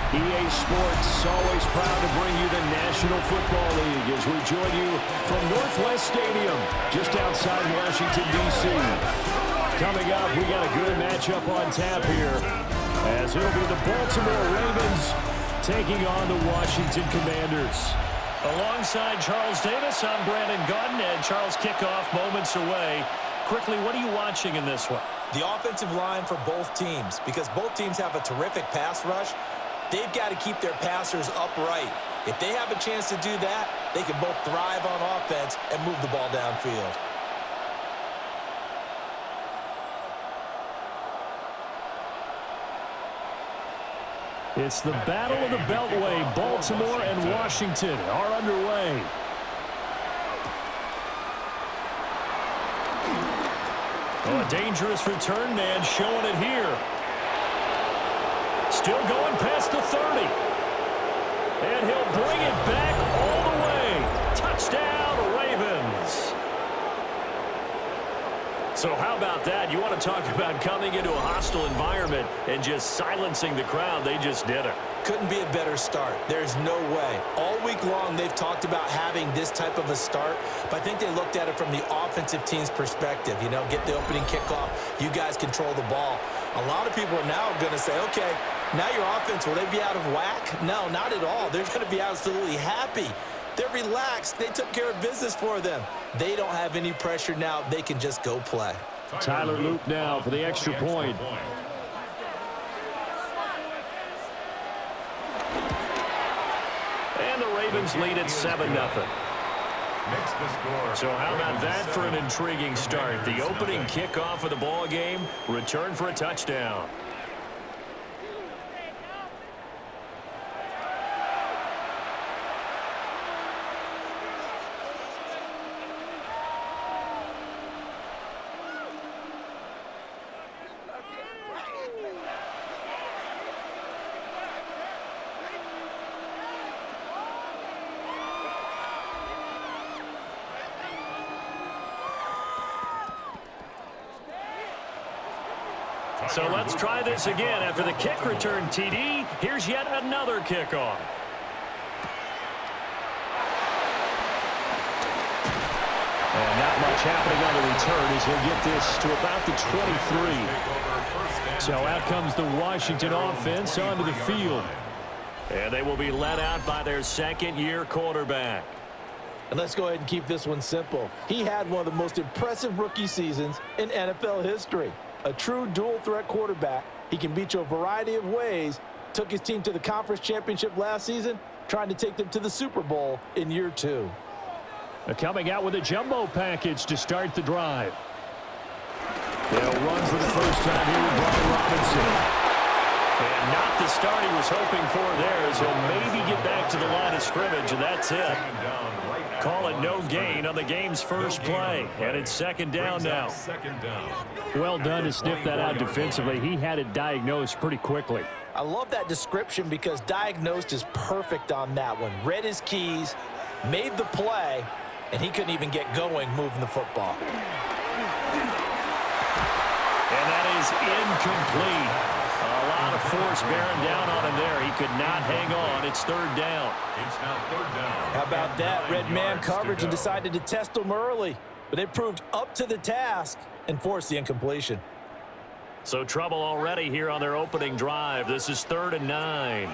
EA Sports, always proud to bring you the National Football League as we join you from Northwest Stadium, just outside Washington, D.C. Coming up, we got a good matchup on tap here, as it'll be the Baltimore Ravens taking on the Washington Commanders. Alongside Charles Davis, I'm Brandon Gaudin, and Charles, kickoff moments away. Quickly, what are you watching in this one? The offensive line for both teams, because both teams have a terrific pass rush. They've got to keep their passers upright. If they have a chance to do that, they can both thrive on offense and move the ball downfield. It's the Battle of the Beltway. Baltimore and Washington are underway. Oh, a dangerous return man showing it here. Still going past the 30. And he'll bring it back all the way. Touchdown, Ravens. So how about that? You want to talk about coming into a hostile environment and just silencing the crowd. They just did it. Couldn't be a better start. There's no way. All week long, they've talked about having this type of a start, but I think they looked at it from the offensive team's perspective. You know, get the opening kickoff. You guys control the ball. A lot of people are now going to say, okay, now your offense, will they be out of whack? No, not at all. They're going to be absolutely happy. They're relaxed. They took care of business for them. They don't have any pressure now. They can just go play. Tyler Loop now for the extra point. And the Ravens lead at 7-0. So how about that for an intriguing start? The opening kickoff of the ball game, return for a touchdown. So let's try this again. After the kick return TD, here's yet another kickoff. And not much happening on the return as he'll get this to about the 23. So out comes the Washington offense onto the field. And they will be led out by their second-year quarterback. And let's go ahead and keep this one simple. He had one of the most impressive rookie seasons in NFL history. A true dual-threat quarterback. He can beat you a variety of ways. Took his team to the conference championship last season, trying to take them to the Super Bowl in year 2. Coming out with a jumbo package to start the drive. They'll run for the first time here with Brian Robinson. And not the start he was hoping for there, as he'll maybe get back to the line of scrimmage, and that's it. Call it no gain on the game's first play, and it's second down now. Well done to sniff that out defensively. He had it diagnosed pretty quickly. I love that description because diagnosed is perfect on that one. Read his keys, made the play, and he couldn't even get going moving the football. And that is incomplete. A lot of force bearing down on him there. He could not hang on. It's third down. It's now third down. How about that? Red man coverage and decided to test him early. But they proved up to the task and forced the incompletion. So trouble already here on their opening drive. This is 3rd and 9.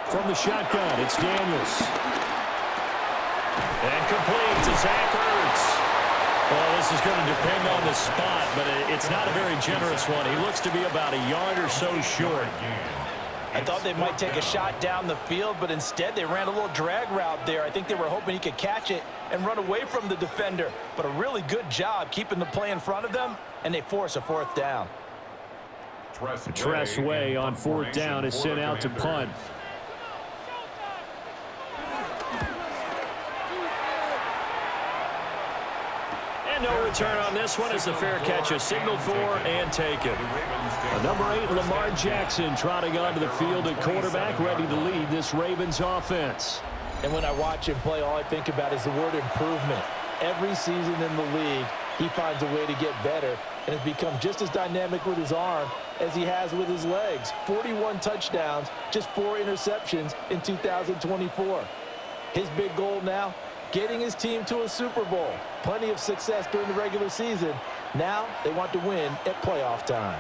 From the shotgun, it's Daniels. And complete to Zach Ertz. Well, this is going to depend on the spot, but it's not a very generous one. He looks to be about a yard or so short. I thought they might take a shot down the field, but instead they ran a little drag route there. I think they were hoping he could catch it and run away from the defender. But a really good job keeping the play in front of them, and they force a 4th down. Tressway on 4th down is sent out to punt. And no return on this one as the fair catch is signaled for and taken. Number 8, Lamar Jackson, trotting onto the field at quarterback, ready to lead this Ravens offense. And when I watch him play, all I think about is the word improvement. Every season in the league, he finds a way to get better and has become just as dynamic with his arm as he has with his legs. 41 touchdowns, just 4 interceptions in 2024. His big goal now, getting his team to a Super Bowl. Plenty of success during the regular season. Now they want to win at playoff time.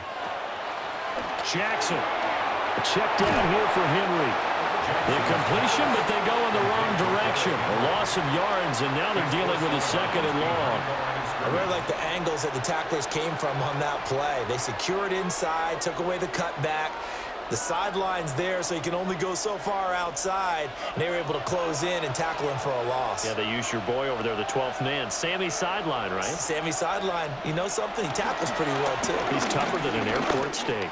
Jackson. A check down here for Henry. The completion, but they go in the wrong direction. A loss of yards, and now they're dealing with a 2nd and long. I really like the angles that the tacklers came from on that play. They secured inside, took away the cutback. The sideline's there, so you can only go so far outside, and they were able to close in and tackle him for a loss. Yeah, they used your boy over there, the 12th man. Sammy Sideline, right? Sammy Sideline. You know something? He tackles pretty well, too. He's tougher than an airport steak.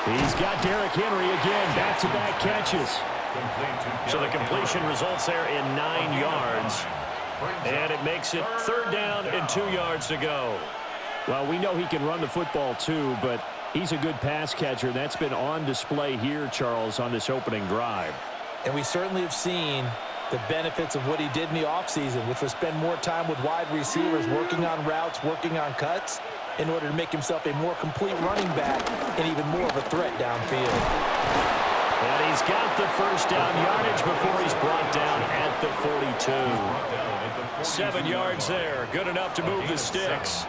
He's got Derrick Henry again, back-to-back catches. So the completion results there in 9 yards. And it makes it 3rd down and 2 yards to go. Well, we know he can run the football too, but he's a good pass catcher. That's been on display here, Charles, on this opening drive. And we certainly have seen the benefits of what he did in the offseason, which was spend more time with wide receivers, working on routes, working on cuts, in order to make himself a more complete running back and even more of a threat downfield. And he's got the 1st down yardage before he's brought down at the 42. 7 yards there. Good enough to move the sticks.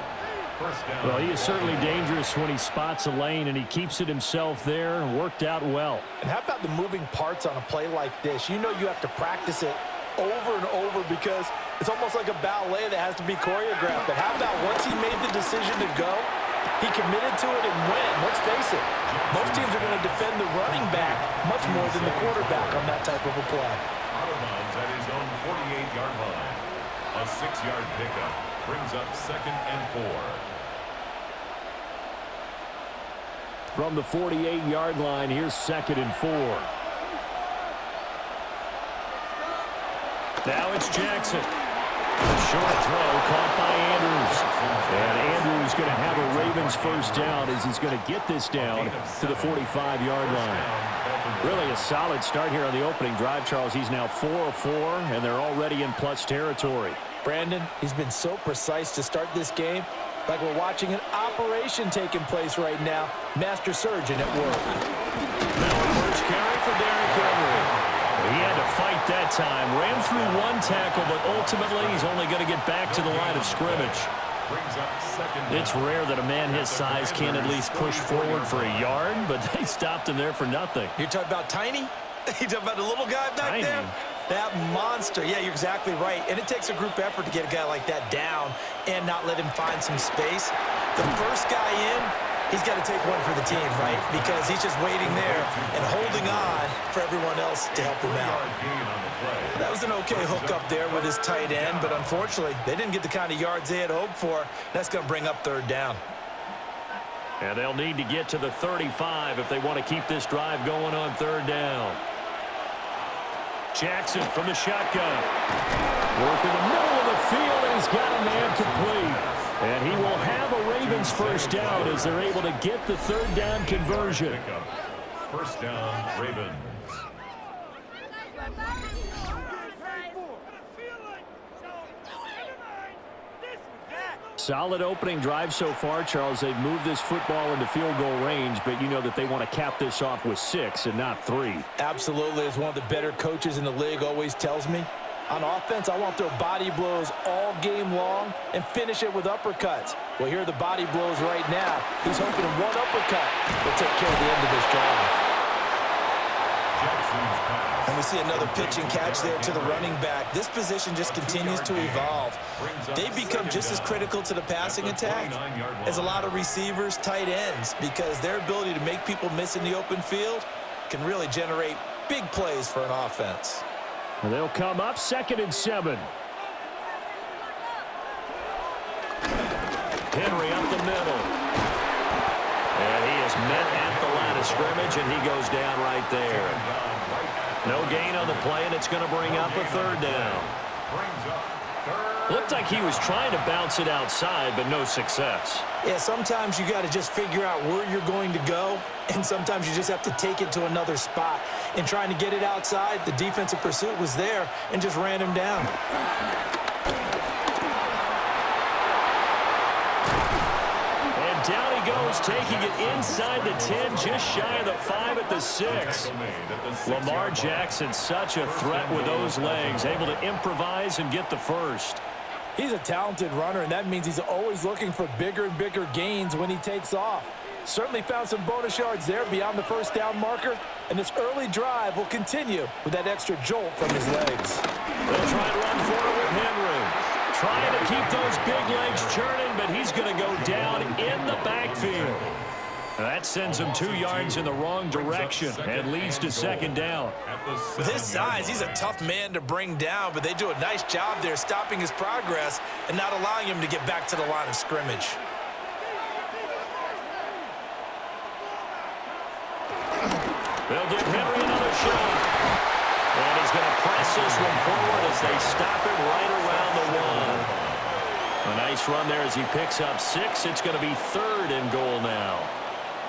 Well, he is certainly dangerous when he spots a lane, and he keeps it himself there and worked out well. And how about the moving parts on a play like this? You know you have to practice it over and over because it's almost like a ballet that has to be choreographed. But how about once he made the decision to go, he committed to it and went. Let's face it, most teams are going to defend the running back much more than the quarterback on that type of a play. Out of bounds at his own 48-yard line. A 6-yard pickup brings up 2nd and 4. From the 48-yard line, here's 2nd and 4. Now it's Jackson. A short throw caught by Andrews. And Andrews going to have a Ravens 1st down as he's going to get this down to the 45-yard line. Really a solid start here on the opening drive, Charles. He's now 4 of 4, and they're already in plus territory. Brandon, he's been so precise to start this game, like we're watching an operation taking place right now. Master surgeon at work. Now a 1st carry for Derrick Henry. He had to fight that time. Ran through 1 tackle, but ultimately he's only going to get back to the line of scrimmage. It's rare that a man his size can at least push forward for a yard, but they stopped him there for nothing. You're talking about Tiny? You're talking about the little guy back Tiny. there? That monster. Yeah, you're exactly right. And it takes a group effort to get a guy like that down and not let him find some space. The first guy in, he's got to take one for the team, right? Because he's just waiting there and holding on for everyone else to help him out. That was an okay hook up there with his tight end, but unfortunately, they didn't get the kind of yards they had hoped for. That's going to bring up 3rd down. And they'll need to get to the 35 if they want to keep this drive going on 3rd down. Jackson from the shotgun. Work in the middle of the field, and he's got a man complete. And he will have a Ravens 1st down as they're able to get the 3rd down conversion. 1st down, Ravens. Solid opening drive so far, Charles. They've moved this football into field goal range, but you know that they want to cap this off with 6 and not 3. Absolutely. As one of the better coaches in the league always tells me, on offense, I want their body blows all game long and finish it with uppercuts. Well, here are the body blows right now. He's hoping one uppercut will take care of the end of this drive. And we see another pitch and catch there to the running back. This position just continues to evolve. They've become just as critical to the passing attack as a lot of receivers, tight ends, because their ability to make people miss in the open field can really generate big plays for an offense. And they'll come up 2nd and 7. Henry up the middle. And he is met at the line of scrimmage, and he goes down right there. No gain on the play, and it's going to bring up a 3rd down. Looked like he was trying to bounce it outside, but no success. Yeah, sometimes you got to just figure out where you're going to go, and sometimes you just have to take it to another spot. And trying to get it outside, the defensive pursuit was there and just ran him down. And down he goes, taking it inside the 10, just shy of the 5 at the 6. Lamar Jackson, such a threat with those legs, able to improvise and get the first. He's a talented runner, and that means he's always looking for bigger and bigger gains when he takes off. Certainly found some bonus yards there beyond the first down marker, and this early drive will continue with that extra jolt from his legs. They'll try and run forward with Henry. Trying to keep those big legs churning, but he's going to go down in the backfield. That sends him 2 yards in the wrong direction and leads to second down. With his size, he's a tough man to bring down, but they do a nice job there stopping his progress and not allowing him to get back to the line of scrimmage. They'll give Henry another shot. And he's going to press this one forward as they stop it right around the 1. A nice run there as he picks up 6. It's going to be 3rd and goal now.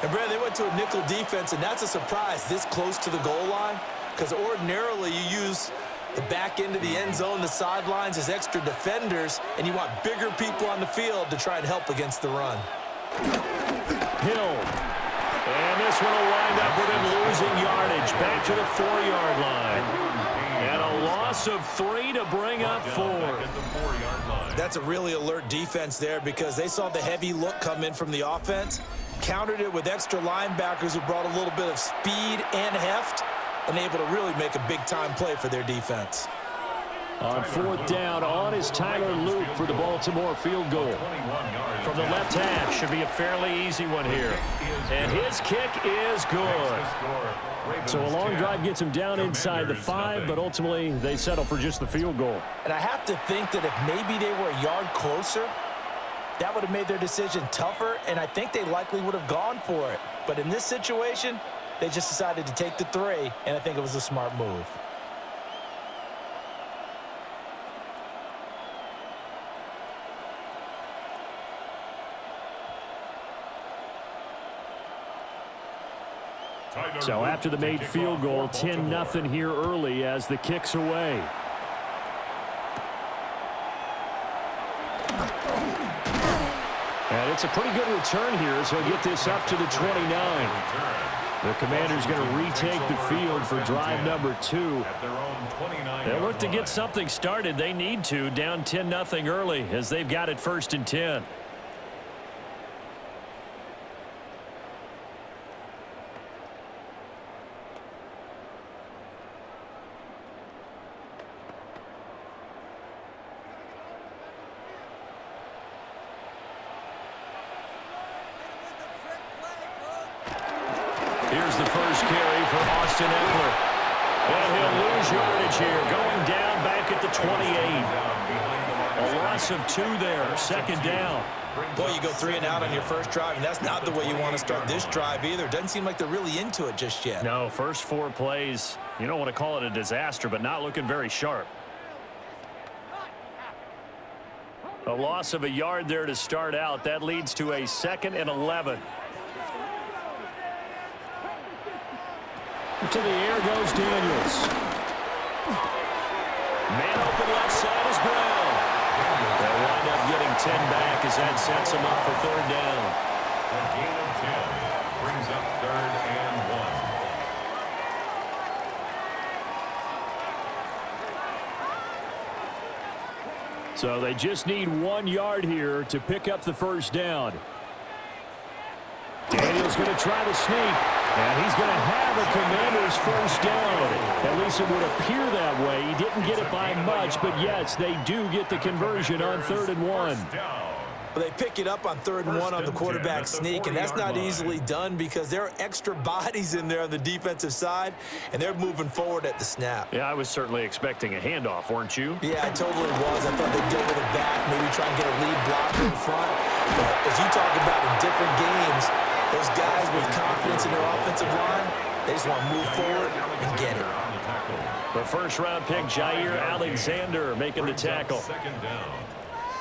And, Brad, they went to a nickel defense, and that's a surprise this close to the goal line, because ordinarily you use the back end of the end zone, the sidelines as extra defenders, and you want bigger people on the field to try and help against the run. Hill. And this one will wind up with him losing yardage back to the 4-yard line. And a loss of 3 to bring up 4. That's a really alert defense there because they saw the heavy look come in from the offense, countered it with extra linebackers who brought a little bit of speed and heft, and able to really make a big-time play for their defense. On 4th down, on is Tyler Luke for the Baltimore field goal. From the left half, should be a fairly easy one here. And his kick is good. So a long drive gets him down inside the 5, but ultimately they settle for just the field goal. And I have to think that if maybe they were a yard closer, that would have made their decision tougher, and I think they likely would have gone for it. But in this situation, they just decided to take the 3, and I think it was a smart move. So after the made field goal, 10-0 here early as the kick's away. And it's a pretty good return here, so he'll get this up to the 29. The Commanders going to retake the field for drive number 2. They'll look to get something started. They need to, down 10-0 early as they've got it 1st and 10. Here's the first carry for Austin Eckler. And he'll lose yardage here, going down back at the 28. A loss of 2 there, 2nd down. Boy, you go 3 and out on your first drive, and that's not the way you want to start this drive either. Doesn't seem like they're really into it just yet. No, first 4 plays, you don't want to call it a disaster, but not looking very sharp. A loss of a yard there to start out. That leads to a 2nd and 11. To the air goes Daniels. Man open left side is Brown. They'll wind up getting 10 back as that sets them up for 3rd down. A gain of 10 brings up 3rd and 1. So they just need 1 yard here to pick up the first down. Daniels going to try to sneak, and he's going to have a Commander's first down. At least it would appear that way. He didn't get it by much, but yes, they do get the conversion on 3rd and 1. Well, they pick it up on 3rd and 1 on the quarterback sneak, and that's not easily done because there are extra bodies in there on the defensive side, and they're moving forward at the snap. Yeah, I was certainly expecting a handoff, weren't you? Yeah, I totally was. I thought they'd go with the back, maybe try and get a lead blocker in front. But as you talk about in different games, those guys with confidence in their offensive line, they just want to move forward and get it. The first-round pick, Jair Alexander, making the tackle. 2nd down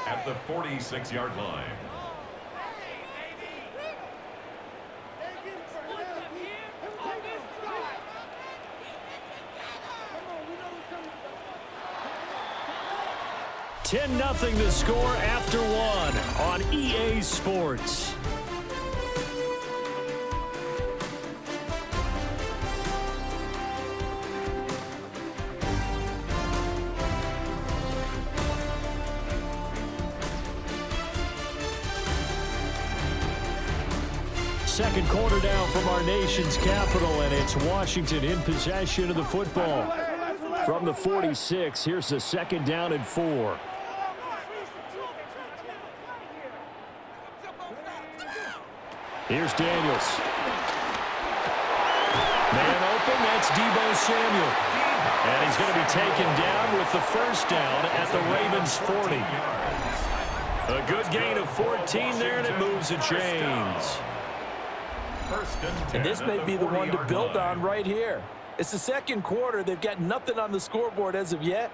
at the 46-yard line. $10-0 the score after 1 on EA Sports. Second quarter down from our nation's capital, and it's Washington in possession of the football. From the 46, here's the 2nd down and 4. Here's Daniels. Man open, that's Deebo Samuel. And he's going to be taken down with the 1st down at the Ravens' 40. A good gain of 14 there, and it moves the chains. And this may be the one to build on right here. It's the 2nd quarter. They've got nothing on the scoreboard as of yet.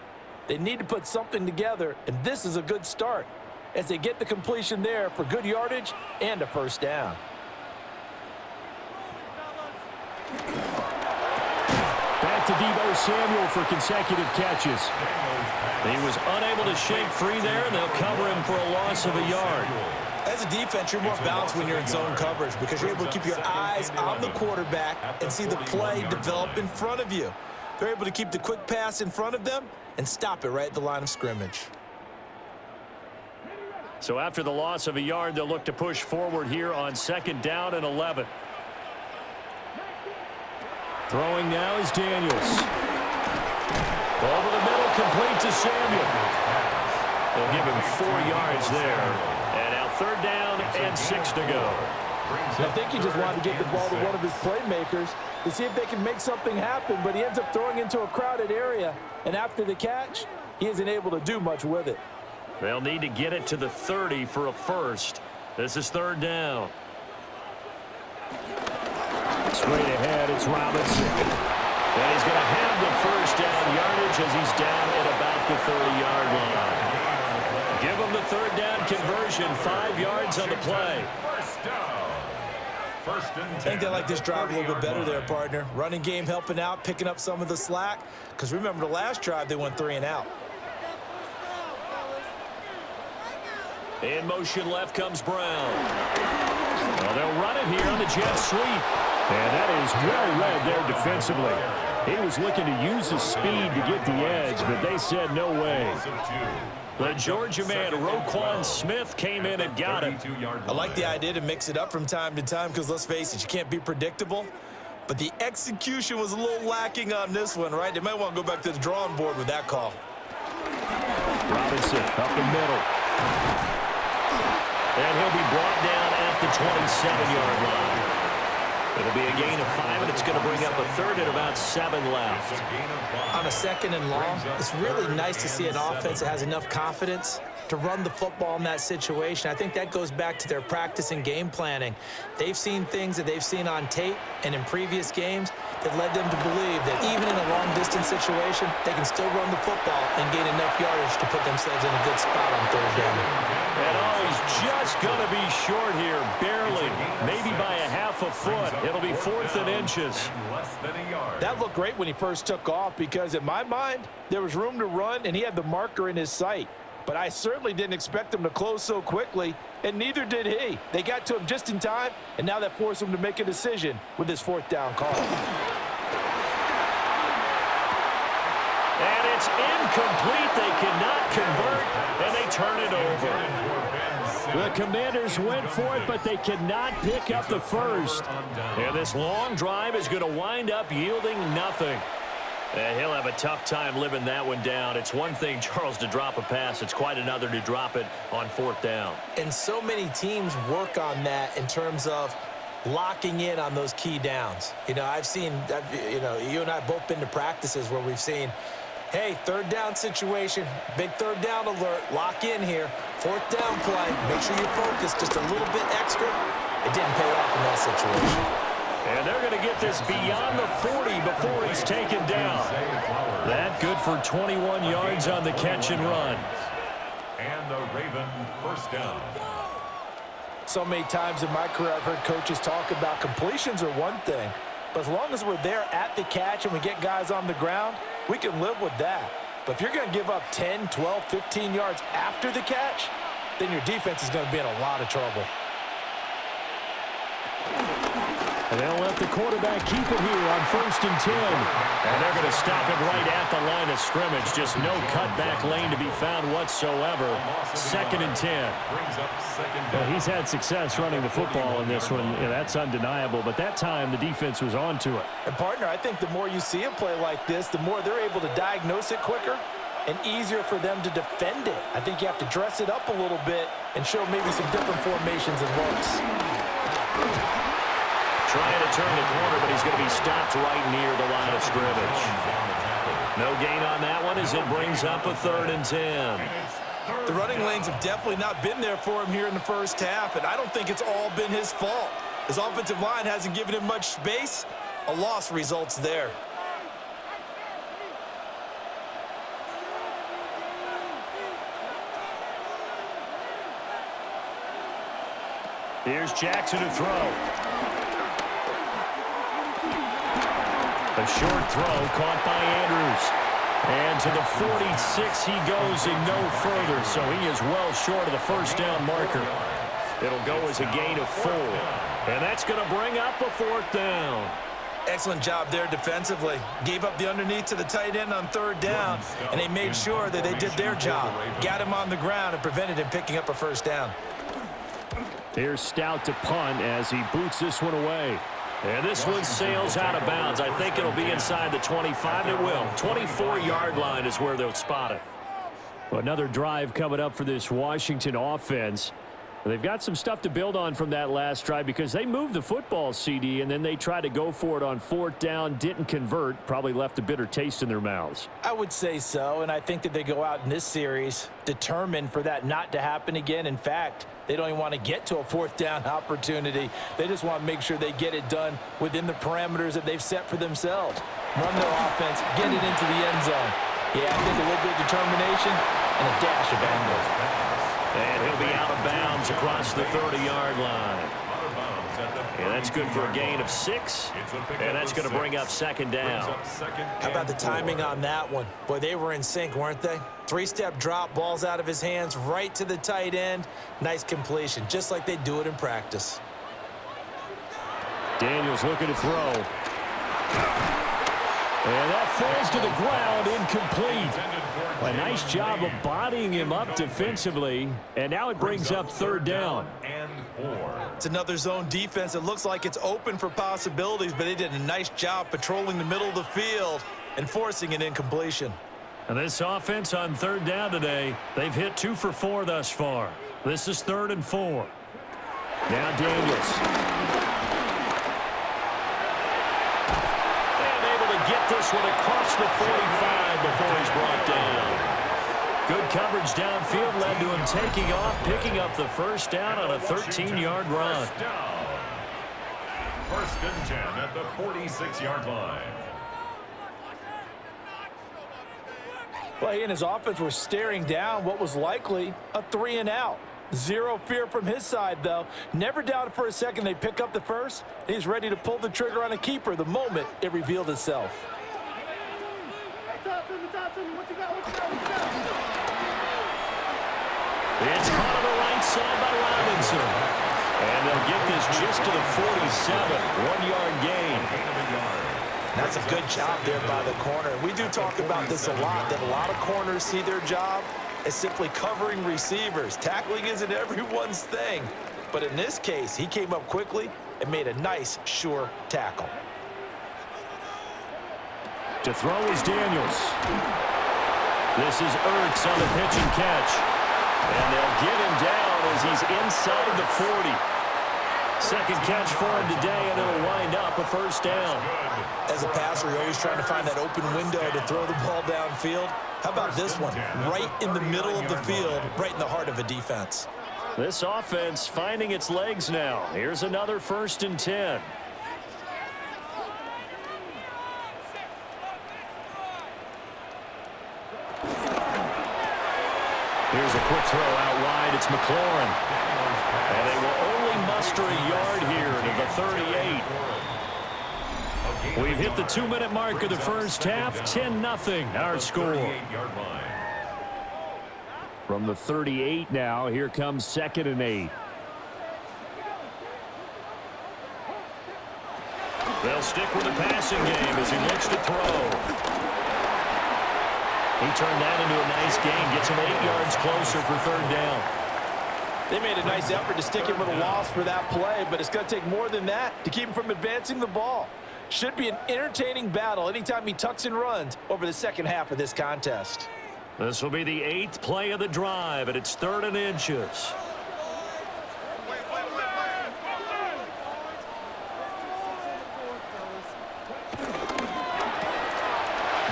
They need to put something together, and this is a good start as they get the completion there for good yardage and a 1st down. Back to Deebo Samuel for consecutive catches. He was unable to shake free there, and they'll cover him for a loss of a yard. As a defense, you're more balanced when you're in zone coverage because you're able to keep your eyes on the quarterback and see the play develop in front of you. They're able to keep the quick pass in front of them and stop it right at the line of scrimmage. So after the loss of a yard, they'll look to push forward here on 2nd down and 11. Throwing now is Daniels. Over the middle, complete to Samuel. They'll give him 4 yards there. And now 3rd down and 6 to go. I think he just wanted to get the ball to one of his playmakers to see if they can make something happen, but he ends up throwing into a crowded area. And after the catch, he isn't able to do much with it. They'll need to get it to the 30 for a 1st. This is 3rd down. Straight ahead, it's Robinson. And he's going to have the 1st down yardage as he's down at about the 30-yard line. Give him the 3rd down conversion, 5 yards on the play. I think they like this drive a little bit better there, partner. Running game helping out, picking up some of the slack. Because remember the last drive, they went 3 and out. In motion left comes Brown. Well, they'll run it here on the jet sweep. And that is well read there defensively. He was looking to use his speed to get the edge, but they said no way. The Georgia man, Roquan Smith, came in and got it. I like the idea to mix it up from time to time because, let's face it, you can't be predictable. But the execution was a little lacking on this one, right? They might want to go back to the drawing board with that call. Robinson up the middle. And he'll be brought down at the 27-yard line. It'll be a gain of 5, and it's going to bring up a 3rd and about 7 left. On a 2nd and long, it's really nice to see an offense that has enough confidence to run the football in that situation. I think that goes back to their practice and game planning. They've seen things that they've seen on tape and in previous games that led them to believe that even in a long-distance situation, they can still run the football and gain enough yardage to put themselves in a good spot on 3rd down. And he's just going to be short here, barely, maybe by a half a foot. It'll be 4th and inches. That looked great when he first took off because, in my mind, there was room to run and he had the marker in his sight. But I certainly didn't expect him to close so quickly, and neither did he. They got to him just in time, and now that forced him to make a decision with his 4th down call. And it's incomplete. They cannot convert, and they turn it over. The Commanders went for it, but they cannot pick up the 1st. And this long drive is going to wind up yielding nothing. And he'll have a tough time living that one down. It's one thing, Charles, to drop a pass. It's quite another to drop it on 4th down. And so many teams work on that in terms of locking in on those key downs. You know, I've seen, you and I have both been to practices where we've seen, hey, 3rd down situation, big 3rd down alert, lock in here, 4th down play, make sure you're focused just a little bit extra. It didn't pay off in that situation. And they're going to get this beyond the 40 before he's taken down. That good for 21 yards on the catch and run. And the Raven 1st down. So many times in my career I've heard coaches talk about completions are one thing, but as long as we're there at the catch and we get guys on the ground, we can live with that. But if you're going to give up 10, 12, 15 yards after the catch, then your defense is going to be in a lot of trouble. And they'll let the quarterback keep it here on 1st and 10. And they're going to stop it right at the line of scrimmage. Just no cutback lane to be found whatsoever. 2nd and 10. Well, he's had success running the football in this one. Yeah, that's undeniable. But that time, the defense was on to it. And, partner, I think the more you see a play like this, the more they're able to diagnose it quicker and easier for them to defend it. I think you have to dress it up a little bit and show maybe some different formations and looks. Trying to turn the corner, but he's going to be stopped right near the line of scrimmage. No gain on that one as it brings up a 3rd and 10. The running lanes have definitely not been there for him here in the first half, and I don't think it's all been his fault. His offensive line hasn't given him much space. A loss results there. Here's Jackson to throw. A short throw caught by Andrews. And to the 46 he goes and no further. So he is well short of the first down marker. It'll go as a gain of 4. And that's going to bring up a 4th down. Excellent job there defensively. Gave up the underneath to the tight end on 3rd down, and they made sure that they did their job. Got him on the ground and prevented him picking up a 1st down. Here's Stout to punt as he boots this one away. And this one sails out of bounds. I think it'll be inside the 25. It will. 24-yard line is where they'll spot it. Well, another drive coming up for this Washington offense. They've got some stuff to build on from that last drive because they moved the football, CD, and then they tried to go for it on 4th down, didn't convert, probably left a bitter taste in their mouths. I would say so, and I think that they go out in this series determined for that not to happen again. In fact, they don't even want to get to a 4th down opportunity. They just want to make sure they get it done within the parameters that they've set for themselves. Run their offense, get it into the end zone. Yeah, I think a little bit of determination and a dash of anger. And he'll be out of bounds across the 30-yard line. And that's good for a gain of 6. And that's going to bring up 2nd down. How about the timing on that one? Boy, they were in sync, weren't they? 3-step drop, balls out of his hands, right to the tight end. Nice completion, just like they do it in practice. Daniels looking to throw. And that falls to the ground, incomplete. A nice job of bodying him up defensively. And now it brings up 3rd down. It's another zone defense. It looks like it's open for possibilities, but they did a nice job patrolling the middle of the field and forcing an incompletion. And this offense on 3rd down today, they've hit 2 for 4 thus far. This is 3rd and 4. Now Daniels. And able to get this one across the 45 before he's brought down. Good coverage downfield led to him taking off, picking up the 1st down on a 13-yard run. 1st and 10 at the 46-yard line. Well, he and his offense were staring down what was likely a 3-and-out. Zero fear from his side, though. Never doubted for a second they pick up the 1st. He's ready to pull the trigger on a keeper the moment it revealed itself. It's caught on the right side by Robinson. And they'll get this just to the 47. 1-yard gain. That's a good job there by the corner. We do talk about this a lot, that a lot of corners see their job as simply covering receivers. Tackling isn't everyone's thing. But in this case, he came up quickly and made a nice, sure tackle. To throw is Daniels. This is Ertz on the pitch and catch. And they'll get him down as he's inside the 40. 2nd catch for him today, and it'll wind up a 1st down. As a passer, you're always trying to find that open window to throw the ball downfield. How about this one? Right in the middle of the field, right in the heart of a defense. This offense finding its legs now. Here's another 1st and 10. Here's a quick throw out wide. It's McLaurin. And they will only muster a yard here to the 38. We've hit the 2-minute mark of the first half. 10-0 our score. From the 38 now, here comes 2nd and 8. They'll stick with the passing game as he looks to throw. He turned that into a nice gain, gets him 8 yards closer for third down. They made a nice effort to stick him with a loss for that play, but it's going to take more than that to keep him from advancing the ball. Should be an entertaining battle anytime he tucks and runs over the second half of this contest. This will be the 8th play of the drive, and it's 3rd and inches.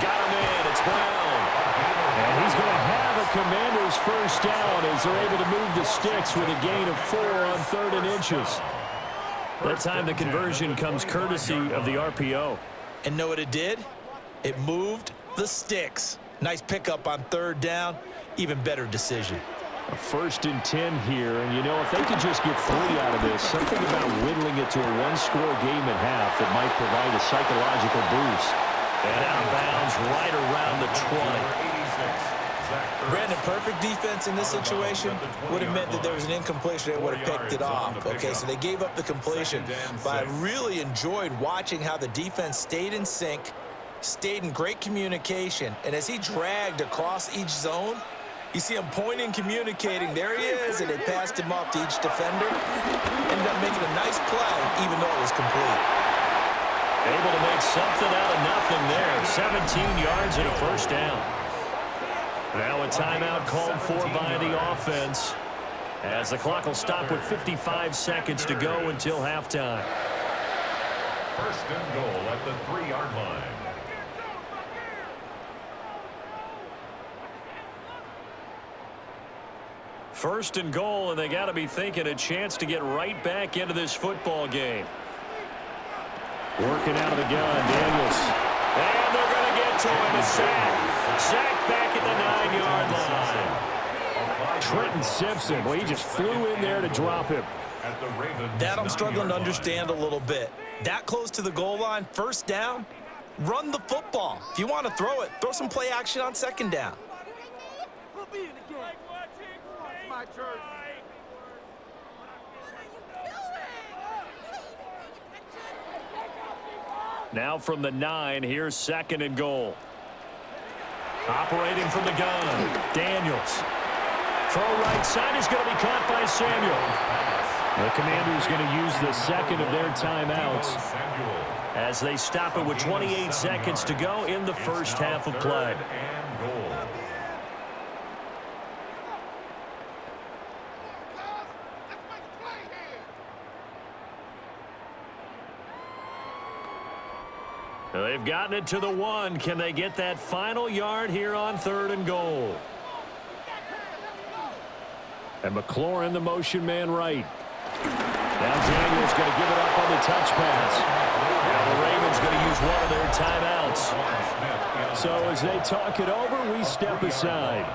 Got him in. It's Brown. And he's going to have a Commander's first down as they're able to move the Stix with a gain of 4 on 3rd and inches. That time the conversion comes courtesy of the RPO. And know what it did? It moved the Stix. Nice pickup on 3rd down. Even better decision. A 1st and 10 here, and you know, if they could just get 3 out of this, something about whittling it to a 1-score game at half that might provide a psychological boost. And out of bounds right around the 20. Brandon, perfect defense in this situation would have meant that there was an incompletion and would have picked it off. Okay, so they gave up the completion, but I really enjoyed watching how the defense stayed in sync, stayed in great communication, and as he dragged across each zone, you see him pointing, communicating. There he is, and it passed him off to each defender. Ended up making a nice play, even though it was complete. Able to make something out of nothing there. 17 yards and a first down. Now a timeout called for by the offense, as the clock will stop with 55 seconds to go until halftime. 1st and goal at the 3-yard line. First and goal, and they got to be thinking a chance to get right back into this football game. Working out of the gun, Daniels. And they're going to get to him. A sack. Sack back at the 9-yard line. Trenton Simpson, well, he just flew in there to drop him. That I'm struggling to understand a little bit. That close to the goal line, 1st down, run the football. If you want to throw it, throw some play action on 2nd down. Now from the 9, here's 2nd and goal. Operating from the gun, Daniels. Throw right side is going to be caught by Samuel. The Commanders going to use the 2nd of their timeouts as they stop it with 28 seconds to go in the first half of play. They've gotten it to the 1. Can they get that final yard here on 3rd and goal? And McLaurin, the motion man right. Now Daniels going to give it up on the touch pass. Now the Ravens going to use one of their timeouts. So as they talk it over, we step aside.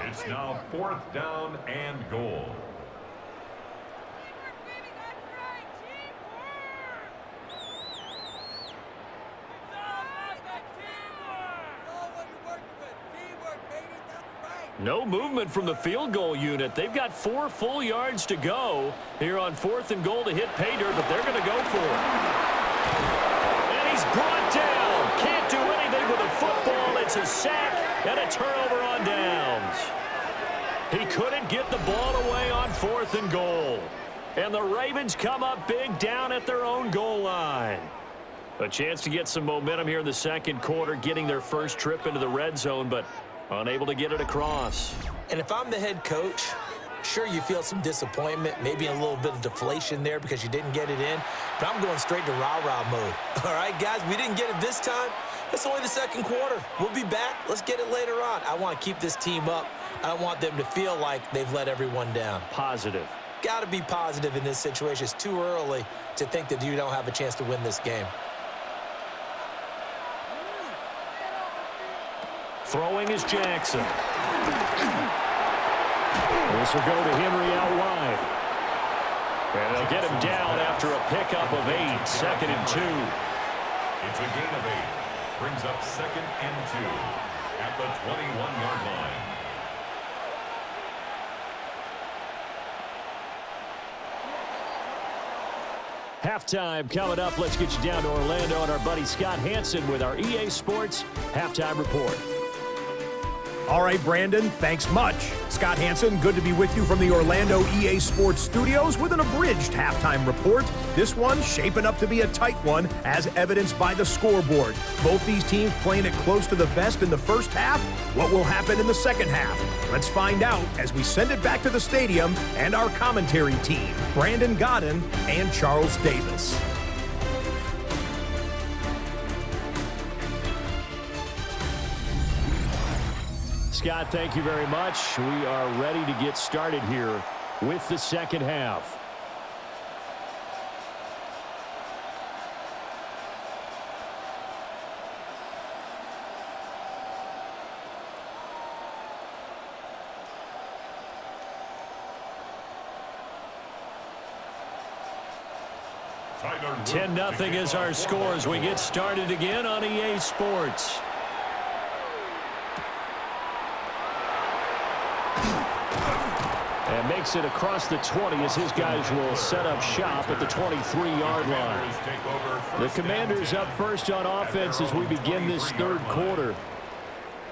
It's now 4th down and goal. No movement from the field goal unit. They've got 4 full yards to go here on 4th and goal to hit pay dirt, but they're going to go for it. And he's brought down. Can't do anything with a football. It's a sack and a turnover on downs. He couldn't get the ball away on 4th and goal. And the Ravens come up big down at their own goal line. A chance to get some momentum here in the 2nd quarter, getting their first trip into the red zone, but unable to get it across. And if I'm the head coach, sure, you feel some disappointment, maybe a little bit of deflation there because you didn't get it in, but I'm going straight to rah-rah mode. All right, guys, we didn't get it this time. It's only the 2nd quarter. We'll be back. Let's get it later on. I want to keep this team up. I don't want them to feel like they've let everyone down. Positive. Got to be positive in this situation. It's too early to think that you don't have a chance to win this game. Throwing is Jackson. This will go to Henry out wide. And they'll get him down after a pickup of 8, 2nd and 2. It's a gain of 8. Brings up 2nd and 2 at the 21-yard line. Halftime coming up. Let's get you down to Orlando and our buddy Scott Hansen with our EA Sports Halftime Report. All right, Brandon, thanks much. Scott Hansen, good to be with you from the Orlando EA Sports Studios with an abridged halftime report. This one shaping up to be a tight one, as evidenced by the scoreboard. Both these teams playing it close to the vest in the first half. What will happen in the second half? Let's find out as we send it back to the stadium and our commentary team, Brandon Godden and Charles Davis. Scott, thank you very much. We are ready to get started here with the second half. Tyler 10-0 is our score as we get started again on EA Sports. And makes it across the 20 as his guys will set up shop at the 23-yard line. The Commanders up first on offense as we begin this third quarter.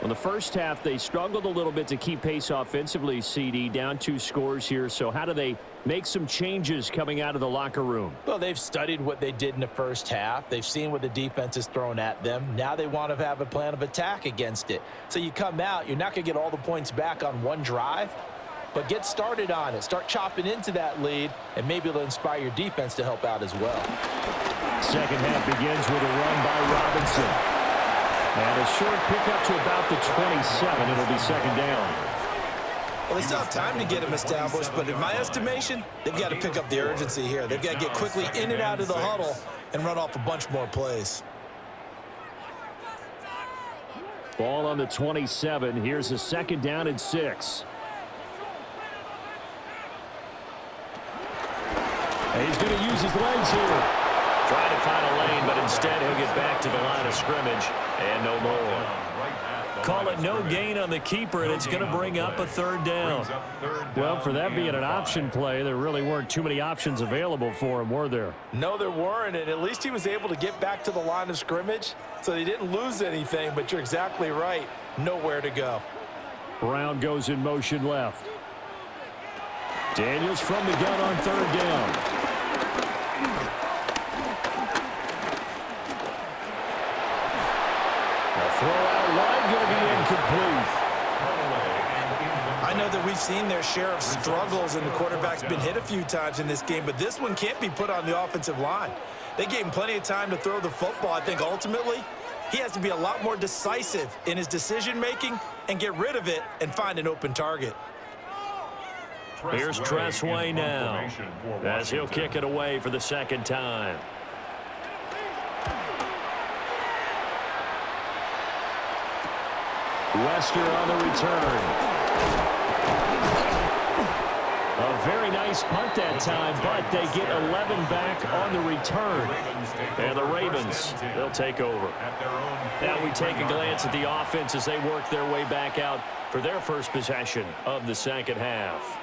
In the first half, they struggled a little bit to keep pace offensively, CD, down 2 scores here. So how do they make some changes coming out of the locker room? Well, they've studied what they did in the first half. They've seen what the defense is throwing at them. Now they want to have a plan of attack against it. So you come out, you're not going to get all the points back on one drive, but get started on it. Start chopping into that lead, and maybe it'll inspire your defense to help out as well. Second half begins with a run by Robinson. And a short pickup to about the 27. It'll be second down. Well, they still have time to get them established, but in my estimation, they've got to pick up the urgency here. They've got to get quickly in and out of the huddle and run off a bunch more plays. Ball on the 27. Here's a second down and 6. And he's going to use his legs here. Trying to find a lane, but instead he'll get back to the line of scrimmage and no more. Call it no gain on the keeper, and it's going to bring up a third down. Well, for that being an option play, there really weren't too many options available for him, were there? No, there weren't, and at least he was able to get back to the line of scrimmage, so they didn't lose anything, but you're exactly right. Nowhere to go. Brown goes in motion left. Daniels from the gun on third down. Throw out wide, going to be incomplete. I know that we've seen their share of struggles, and the quarterback's been hit a few times in this game, but this one can't be put on the offensive line. They gave him plenty of time to throw the football. I think ultimately he has to be a lot more decisive in his decision-making and get rid of it and find an open target. Here's Tressway now as he'll kick it away for the second time. Wester on the return. A very nice punt that time, but they get 11 back on the return. And the Ravens, they'll take over. Now we take a glance at the offense as they work their way back out for their first possession of the second half.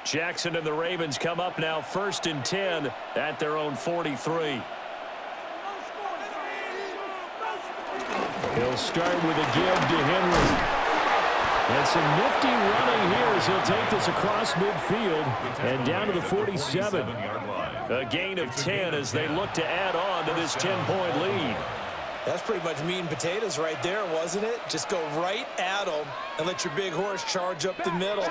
Jackson and the Ravens come up now 1st and 10 at their own 43. He'll start with a give to Henry. And some nifty running here as he'll take this across midfield and down to the 47. A gain of 10 as they look to add on to this 10-point lead. That's pretty much meat and potatoes right there, wasn't it? Just go right at them and let your big horse charge up the middle.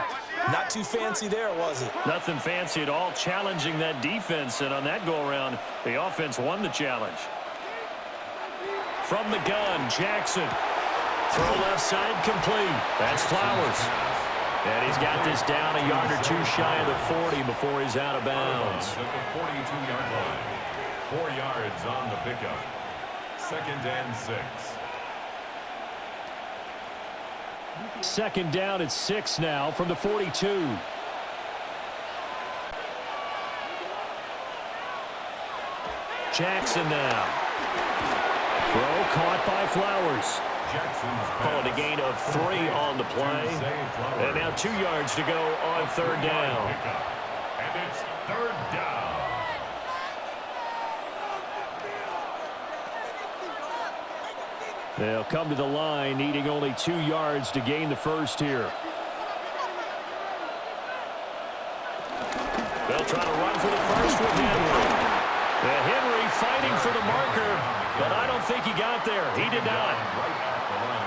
Not too fancy there, was it? Nothing fancy at all, challenging that defense, and on that go-around, the offense won the challenge. From the gun, Jackson. Throw left side complete. That's Flowers. And he's got this down a yard or two shy of the 40 before he's out of bounds. At the 42-yard line. 4 yards on the pickup. 2nd and 6. Second down at 6 now from the 42. Jackson now. Throw caught by Flowers. Call it a gain of 3 on the play. And now 2 yards to go on third down. And it's third down. They'll come to the line, needing only 2 yards to gain the first here. They'll try to run for the first with Henry. Henry fighting for the marker, but I don't think he got there. He did not.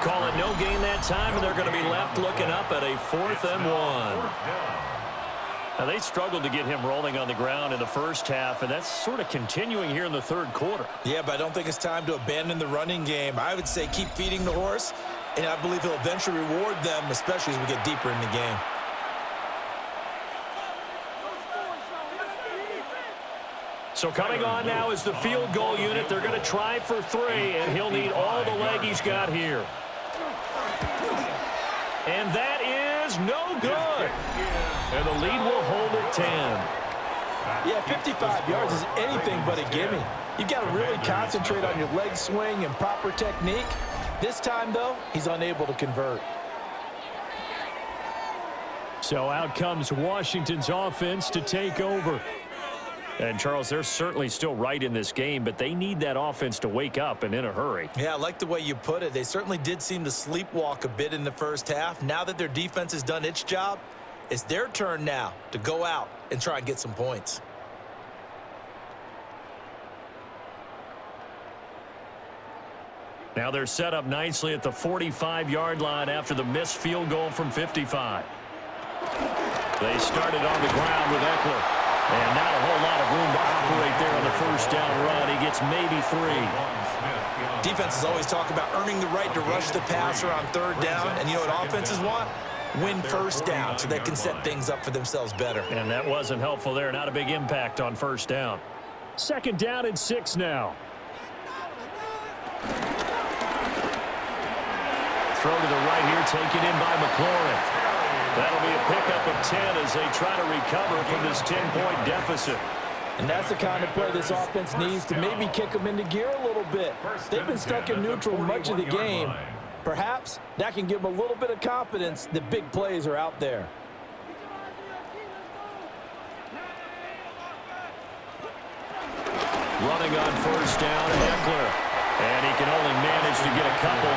Call it no gain that time, and they're going to be left looking up at a 4th and 1. Now, they struggled to get him rolling on the ground in the first half, and that's sort of continuing here in the third quarter. Yeah, but I don't think it's time to abandon the running game. I would say keep feeding the horse, and I believe he'll eventually reward them, especially as we get deeper in the game. So coming on now is the field goal unit. They're going to try for 3, and he'll need all the leg he's got here. And that is no good. And the lead will hold at 10. Yeah, 55 yards is anything but a gimme. You've got to really concentrate on your leg swing and proper technique. This time, though, he's unable to convert. So out comes Washington's offense to take over. And, Charles, they're certainly still right in this game, but they need that offense to wake up and in a hurry. Yeah, I like the way you put it. They certainly did seem to sleepwalk a bit in the first half. Now that their defense has done its job, it's their turn now to go out and try and get some points. Now they're set up nicely at the 45-yard line after the missed field goal from 55. They started on the ground with Eckler. And not a whole lot of room to operate there on the first down run. He gets maybe 3. Defenses always talk about earning the right to rush the passer on third down. And you know what offenses want? Win first down so they can set things up for themselves better. And that wasn't helpful there. Not a big impact on first down. 2nd down and 6 now. Throw to the right here, taken in by McLaurin. That'll be a pickup of 10 as they try to recover from this 10-point deficit. And that's the kind of play this offense needs to maybe kick them into gear a little bit. They've been stuck in neutral much of the game. Perhaps that can give them a little bit of confidence that big plays are out there. Running on first down, Eckler. And he can only manage to get a couple.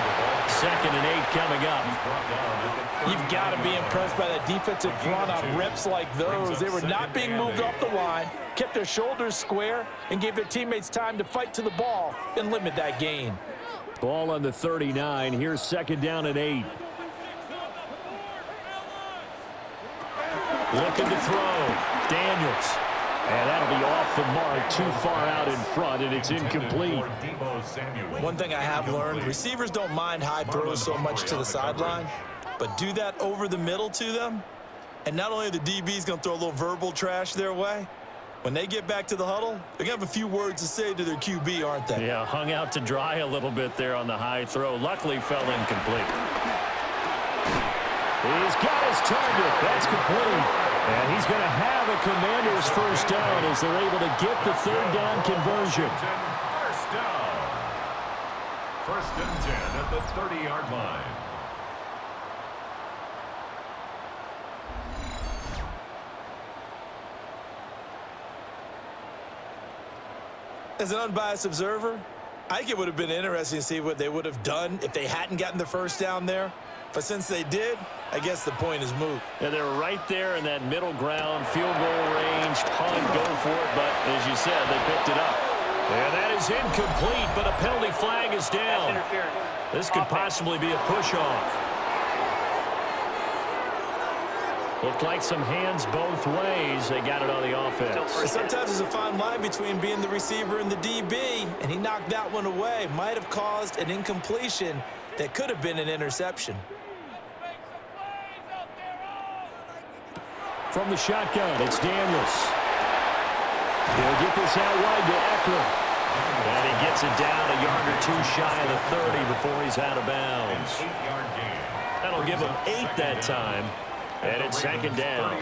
2nd and 8 coming up. You've got to be impressed by that defensive front on reps like those. They were not being moved off the line, kept their shoulders square, and gave their teammates time to fight to the ball and limit that gain. Ball on the 39. Here's 2nd down and 8. Looking to throw. Daniels. And that'll be off the mark, too far out in front, and it's incomplete. One thing I have learned, receivers don't mind high throws so much to the sideline, but do that over the middle to them, and not only are the DBs going to throw a little verbal trash their way, when they get back to the huddle, they're going to have a few words to say to their QB, aren't they? Yeah, hung out to dry a little bit there on the high throw. Luckily fell incomplete. He's got his target. That's complete. And he's going to have a Commander's first down as they're able to get the 3rd down conversion. First down. 1st and 10 at the 30-yard line. As an unbiased observer, I think it would have been interesting to see what they would have done if they hadn't gotten the first down there. But since they did, I guess the point is moot. Yeah, they were right there in that middle ground, field goal range, punt, go for it. But as you said, they picked it up. And that is incomplete, but a penalty flag is down. This could possibly be a push-off. Looked like some hands both ways. They got it on the offense. Sometimes there's a fine line between being the receiver and the DB, and he knocked that one away. Might have caused an incompletion that could have been an interception. From the shotgun, it's Daniels. He'll get this out wide to Eckler. And he gets it down a yard or 2 shy of the 30 before he's out of bounds. That'll give him 8 that time. And it's second down.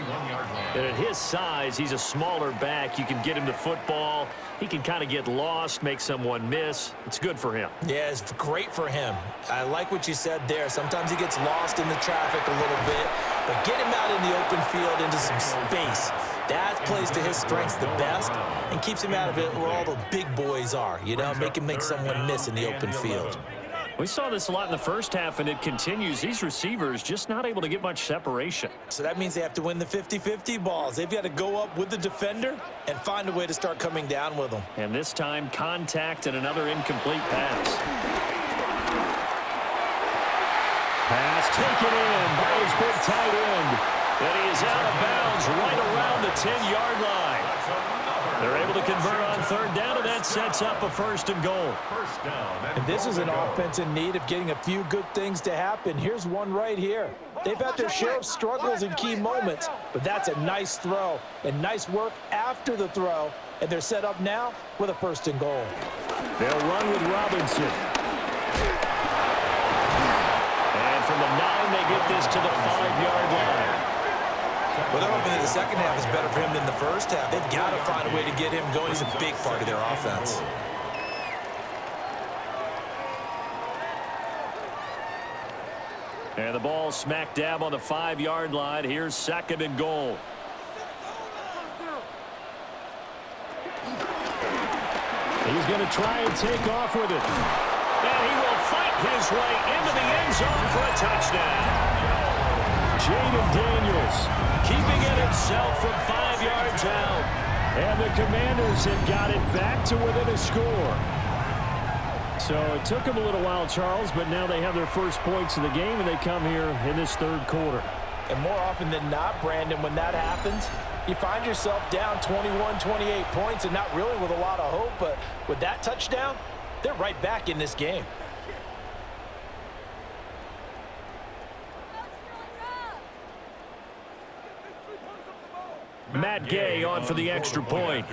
And at his size, he's a smaller back. You can get him to football. He can kind of get lost, make someone miss. It's good for him. Yeah, it's great for him. I like what you said there. Sometimes he gets lost in the traffic a little bit, but get him out in the open field into some space. That plays to his strengths the best and keeps him out of it where all the big boys are, you know, make him make someone miss in the open field. We saw this a lot in the first half, and it continues. These receivers just not able to get much separation. So that means they have to win the 50-50 balls. They've got to go up with the defender and find a way to start coming down with them. And this time, contact and another incomplete pass. Pass taken in by his big tight end. And he is out of bounds right around the 10-yard line. They're able to convert on third down, and that sets up a first and goal. And this is an offense in need of getting a few good things to happen. Here's one right here. They've had their share of struggles in key moments, but that's a nice throw and nice work after the throw, and they're set up now with a first and goal. They'll run with Robinson. And from the 9, they get this to the 5-yard line. Well, they're hoping that the second half is better for him than the first half. They've got to find a way to get him going. He's a big part of their offense. And the ball smack dab on the 5-yard line. Here's second and goal. He's going to try and take off with it. And he will fight his way into the end zone for a touchdown. Jaden Daniels Keeping it himself from 5 yards out. And the Commanders have got it back to within a score. So it took them a little while, Charles, but now they have their first points of the game, and they come here in this third quarter. And more often than not, Brandon, when that happens, you find yourself down 21, 28 points, and not really with a lot of hope, but with that touchdown, they're right back in this game. Matt Gay on for the extra point.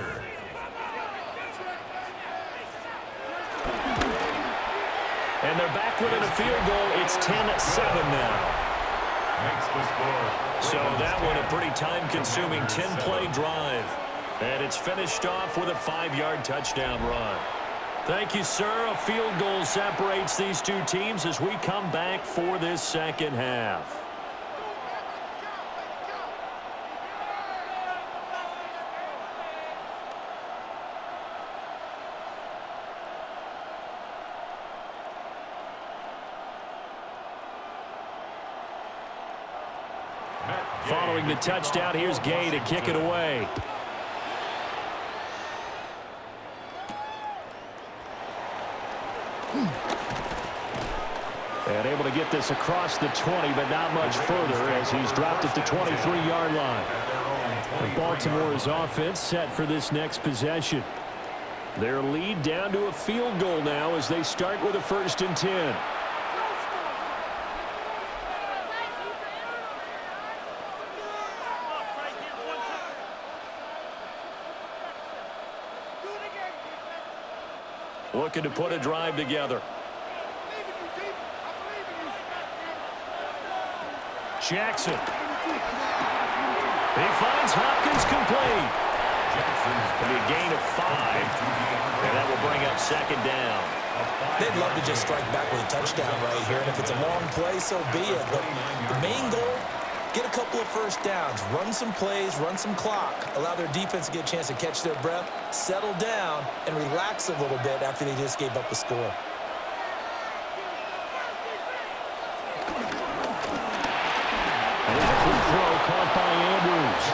And they're back within a field goal. It's 10-7 now. So that one a pretty time-consuming 10-play drive. And it's finished off with a 5-yard touchdown run. Thank you, sir. A field goal separates these two teams as we come back for this second half. Following the touchdown, here's Gay to kick it away. And able to get this across the 20, but not much further as he's dropped at the 23-yard line. And Baltimore's offense set for this next possession. Their lead down to a field goal now as they start with a 1st and 10. Looking to put a drive together. Jackson. He finds Hopkins complete. It'll be a gain of 5. And that will bring up second down. They'd love to just strike back with a touchdown right here. And if it's a long play, so be it. But the main goal, get a couple of first downs. Run some plays, run some clock. Allow their defense to get a chance to catch their breath, settle down, and relax a little bit after they just gave up a score. Throw caught by Andrews.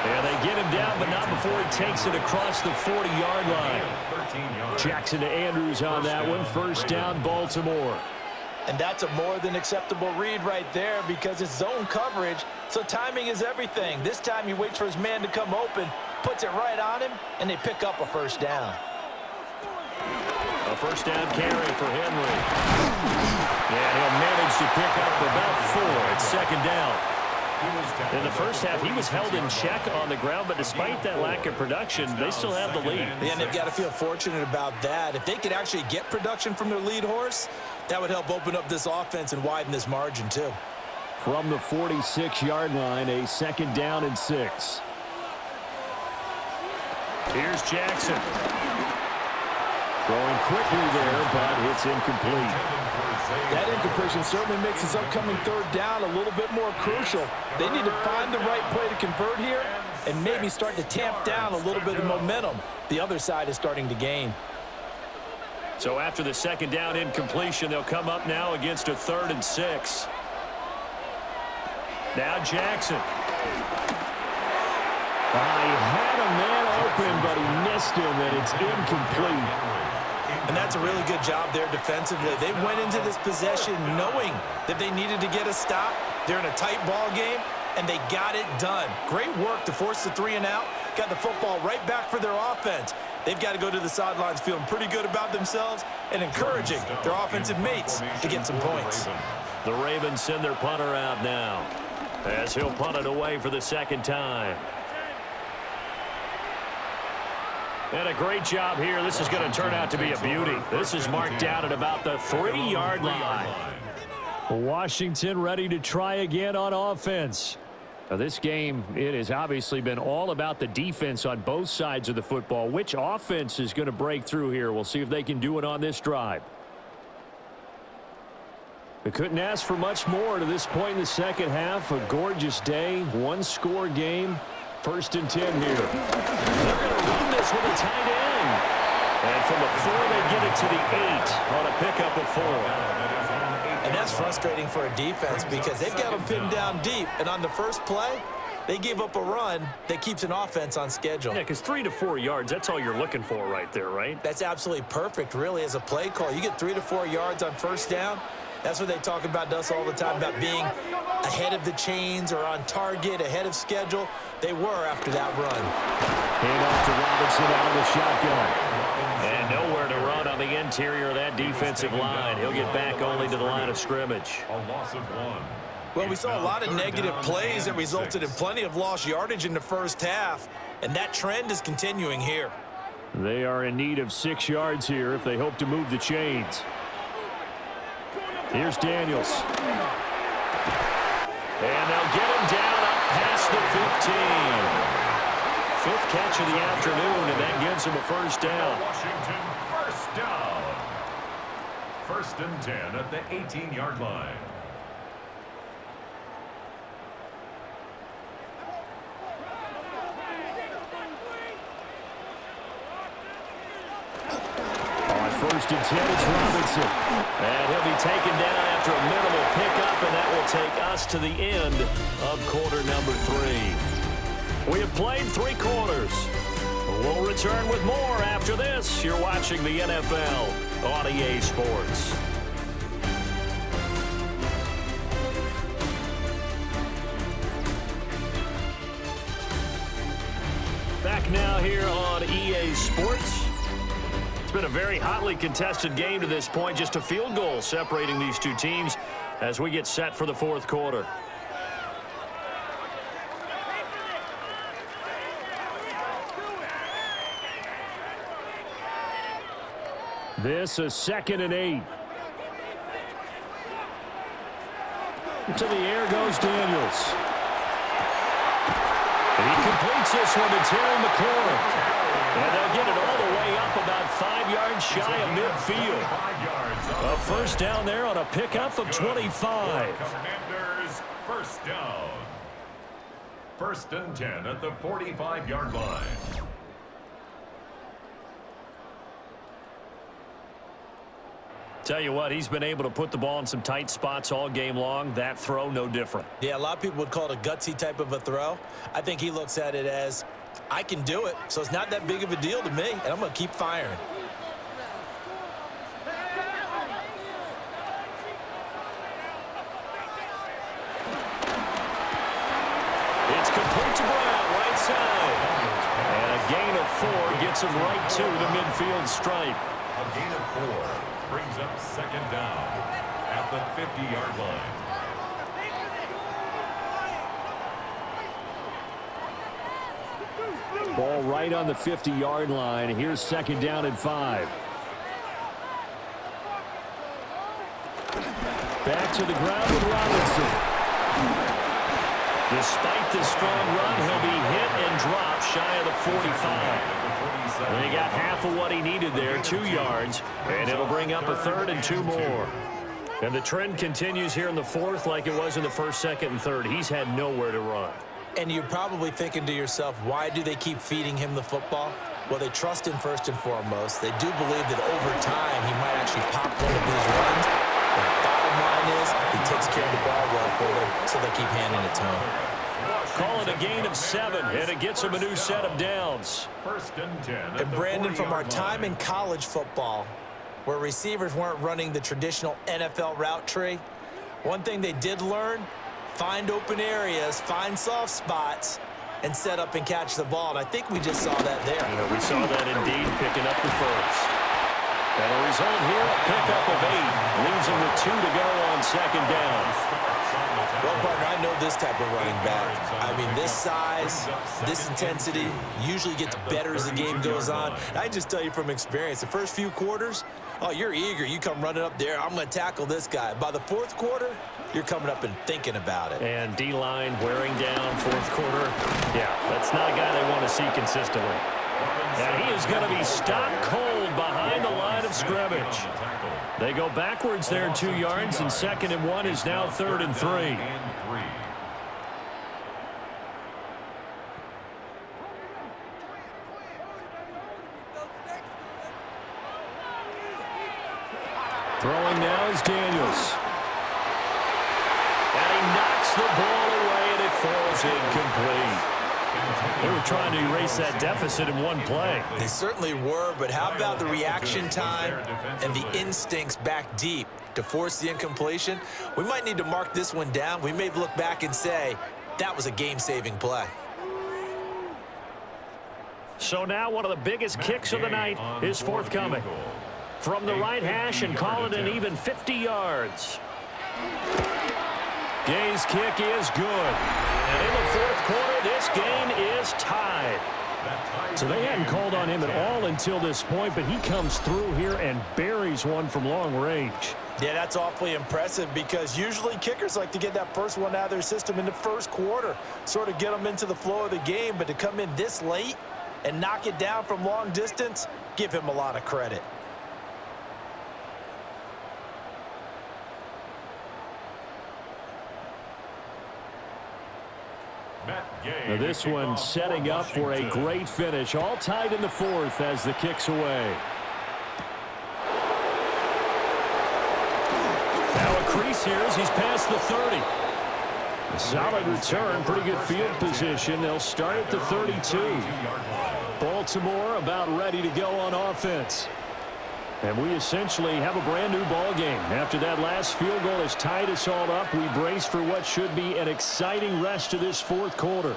And they get him down, but not before he takes it across the 40-yard line. Jackson to Andrews on that one. First down, Baltimore. And that's a more than acceptable read right there because it's zone coverage, so timing is everything. This time he waits for his man to come open, puts it right on him, and they pick up a first down. A first down carry for Henry. And he'll manage to pick up about 4. It's second down. In the first half, he was held in check on the ground, but despite that lack of production, they still have the lead. And they've got to feel fortunate about that. If they could actually get production from their lead horse, that would help open up this offense and widen this margin, too. From the 46-yard line, a 2nd down and 6. Here's Jackson. Throwing quickly there, but it's incomplete. That incompletion certainly makes this upcoming 3rd down a little bit more crucial. They need to find the right play to convert here and maybe start to tamp down a little bit of momentum the other side is starting to gain. So after the 2nd down incompletion, they'll come up now against a 3rd and 6. Now Jackson. He had a man open, but he missed him, and it's incomplete. And that's a really good job there defensively. They went into this possession knowing that they needed to get a stop. They're in a tight ball game, and they got it done. Great work to force the 3 and out. Got the football right back for their offense. They've got to go to the sidelines feeling pretty good about themselves and encouraging their offensive mates to get some points. The Ravens send their punter out now as he'll punt it away for the 2nd time. And a great job here. This is going to turn out to be a beauty. This is marked down at about the 3-yard line. Washington ready to try again on offense. Now this game, it has obviously been all about the defense on both sides of the football. Which offense is going to break through here? We'll see if they can do it on this drive. They couldn't ask for much more to this point in the 2nd half. A gorgeous day, 1-score game. 1st and 10 here. They're going to run this with a tight end. And from the 4, they get it to the 8 on a pickup of 4. And that's frustrating for a defense because they've got them pinned down deep. And on the first play, they give up a run that keeps an offense on schedule. Yeah, because 3 to 4 yards, that's all you're looking for right there, right? That's absolutely perfect, really, as a play call. You get 3 to 4 yards on 1st down. That's what they talk about to us all the time, about being ahead of the chains or on target, ahead of schedule. They were after that run. Hand off to Robinson out of the shotgun. And nowhere to run on the interior of that defensive line. He'll get back only to the line of scrimmage. A loss of 1. Well, we saw a lot of negative plays that resulted in plenty of lost yardage in the 1st half, and that trend is continuing here. They are in need of 6 yards here if they hope to move the chains. Here's Daniels. And they'll get him down up past the 15. 5th catch of the afternoon, and that gives him a 1st down. Washington, 1st down. 1st and 10 at the 18-yard line. On 1st and 10, it's Robinson. And he'll be taken down after a minimal pickup, and that will take us to the end of quarter number 3. We have played 3 quarters. We'll return with more after this. You're watching the NFL on EA Sports. Back now here on EA Sports. It's been a very hotly contested game to this point. Just a field goal separating these two teams as we get set for the 4th quarter. This is 2nd and 8. To the air goes Daniels. And he completes this one to Terry McLaurin. And they'll get it all the way up about 5 yards shy of midfield. A 1st down there on a pickup of 25. Commanders, 1st down. 1st and 10 at the 45-yard line. Tell you what, he's been able to put the ball in some tight spots all game long. That throw, no different. Yeah, a lot of people would call it a gutsy type of a throw. I think he looks at it as, I can do it, so it's not that big of a deal to me, and I'm going to keep firing. It's complete to Brown, right side. And a gain of 4 gets him right to the midfield stripe. A gain of 4 brings up 2nd down at the 50-yard line. Ball right on the 50-yard line. Here's 2nd down and 5. Back to the ground with Robinson. Despite the strong run, he'll be hit and dropped shy of the 45. They got half of what he needed there, 2 yards, and it'll bring up a 3rd and 2 more. And the trend continues here in the 4th like it was in the 1st, 2nd, and 3rd. He's had nowhere to run. And you're probably thinking to yourself, why do they keep feeding him the football? Well, they trust him first and foremost. They do believe that over time he might actually pop one of these runs. The bottom line is he takes care of the ball well for them, so they keep handing it to him. Call it a gain of 7, and it gets him a new set of downs. 1st and 10. And Brandon, from our time in college football, where receivers weren't running the traditional NFL route tree, one thing they did learn, find open areas, find soft spots, and set up and catch the ball. And I think we just saw that there. Yeah, we saw that indeed, picking up the first. And a result here, a pickup of 8. Leaves him with 2 to go on 2nd down. Well, partner, I know this type of running back. I mean, this size, this intensity usually gets better as the game goes on. I just tell you from experience, the first few quarters, oh, you're eager. You come running up there, I'm going to tackle this guy. By the 4th quarter, you're coming up and thinking about it. And D-line wearing down 4th quarter. Yeah, that's not a guy they want to see consistently. And he is going to be stopped cold behind the line of scrimmage. They go backwards there 2 yards, and 2nd and 1 is now 3rd and 3. Throwing now is Daniels. And he knocks the ball away, and it falls incomplete. They were trying to erase that deficit in one play. They certainly were, but how about the reaction time and the instincts back deep to force the incompletion? We might need to mark this one down. We may look back and say, that was a game-saving play. So now one of the biggest kicks of the night is forthcoming. From the right hash, and call it an even 50 yards. Gay's kick is good. And in the 4th quarter, this game is tied. So they hadn't called on him at all until this point, but he comes through here and buries one from long range. Yeah, that's awfully impressive because usually kickers like to get that first one out of their system in the 1st quarter, sort of get them into the flow of the game, but to come in this late and knock it down from long distance, give him a lot of credit. Now this one setting up for a great finish. All tied in the 4th as the kick's away. Now a crease here as he's past the 30. A solid return, pretty good field position. They'll start at the 32. Baltimore about ready to go on offense. And we essentially have a brand new ball game. After that last field goal has tied us all up, we brace for what should be an exciting rest of this 4th quarter.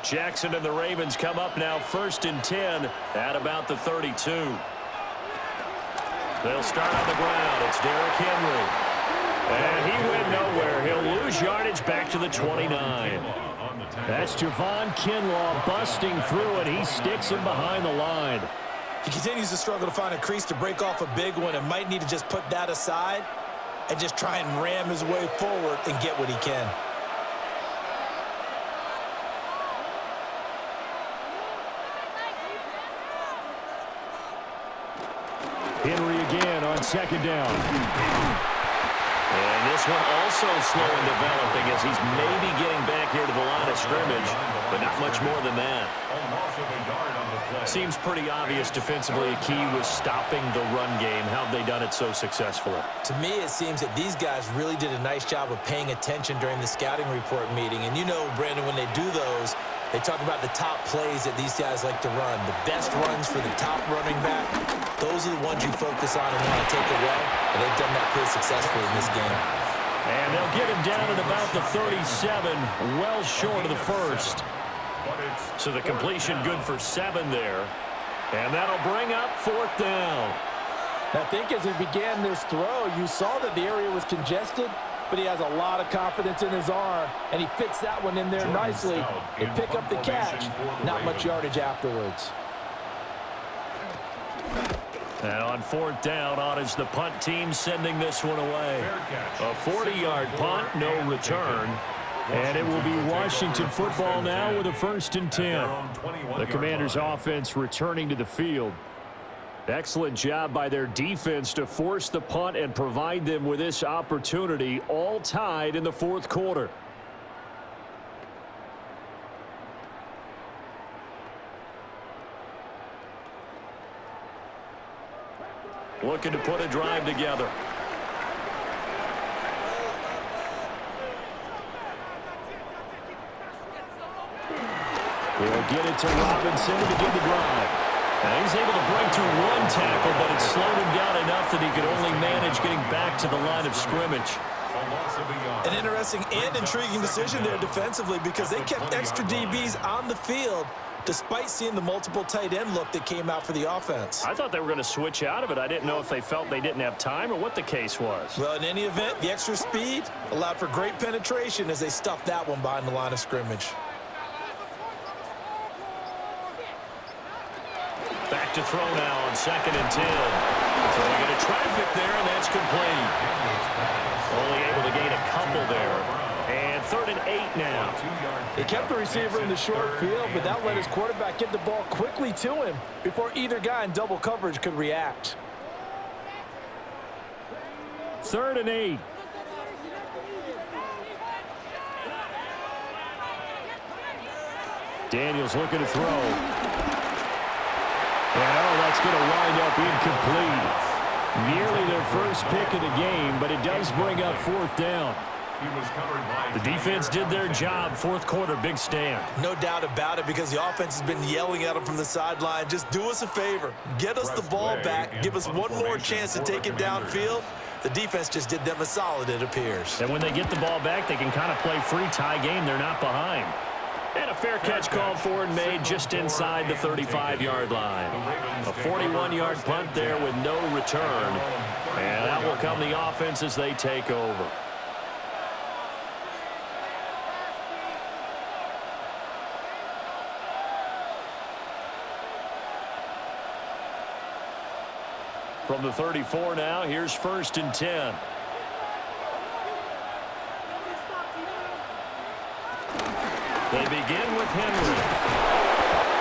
Jackson and the Ravens come up now 1st and 10 at about the 32. They'll start on the ground. It's Derrick Henry. And he went nowhere. He'll lose yardage back to the 29. That's Javon Kinlaw busting through it. He sticks him behind the line. He continues to struggle to find a crease to break off a big one and might need to just put that aside and just try and ram his way forward and get what he can. Henry again on 2nd down. And this one also slow in developing as he's maybe getting back here to the line of scrimmage, but not much more than that. Seems pretty obvious defensively a key was stopping the run game. How have they done it so successfully? To me, it seems that these guys really did a nice job of paying attention during the scouting report meeting. And you know, Brandon, when they do those, they talk about the top plays that these guys like to run. The best runs for the top running back, those are the ones you focus on and want to take away. And they've done that pretty successfully in this game. And they'll get him down at about the 37, well short of the 1st. So the completion good for 7 there. And that'll bring up 4th down. I think as he began this throw, you saw that the area was congested, but he has a lot of confidence in his arm, and he fits that one in there nicely. They pick up the catch, not much yardage afterwards. And on fourth down, on is the punt team sending this one away. A 40-yard punt, no return. And it will be Washington football now with a 1st and 10. The Commanders' offense returning to the field. Excellent job by their defense to force the punt and provide them with this opportunity, all tied in the fourth quarter. Looking to put a drive together. They'll get it to Robinson to begin the drive. And he's able to break through one tackle, but it slowed him down enough that he could only manage getting back to the line of scrimmage. An interesting and intriguing decision there defensively because they kept extra DBs on the field despite seeing the multiple tight end look that came out for the offense. I thought they were going to switch out of it. I didn't know if they felt they didn't have time or what the case was. Well, in any event, the extra speed allowed for great penetration as they stuffed that one behind the line of scrimmage. Back to throw now on 2nd and 10. So they get a traffic there, and that's complete. Only able to gain a couple there. And 3rd and 8 now. He kept the receiver in the short field, but that let his quarterback get the ball quickly to him before either guy in double coverage could react. 3rd and 8. Daniels looking to throw. And that's going to wind up incomplete. Nearly their first pick of the game, but it does bring up 4th down. The defense did their job. Fourth quarter, big stand. No doubt about it because the offense has been yelling at them from the sideline. Just do us a favor. Get us the ball back. Give us one more chance to take it downfield. The defense just did them a solid, it appears. And when they get the ball back, they can kind of play free tie game. They're not behind. And a fair catch called for and made just inside the 35-yard line. A 41-yard punt there with no return. And that will come the offense as they take over. From the 34 now, here's 1st and 10. They begin with Henry.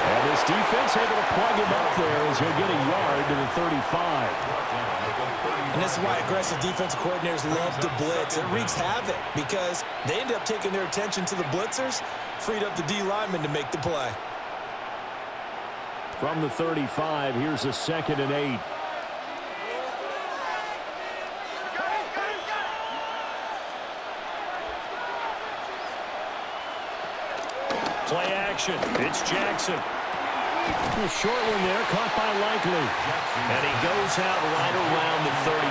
And this defense able to plug him up there as he'll get a yard to the 35. And this is why aggressive defensive coordinators love to blitz. It wreaks havoc because they end up taking their attention to the blitzers, freed up the D lineman to make the play. From the 35, here's a 2nd and 8. Play action. It's Jackson. A short one there, caught by Likely. And he goes out right around the 39.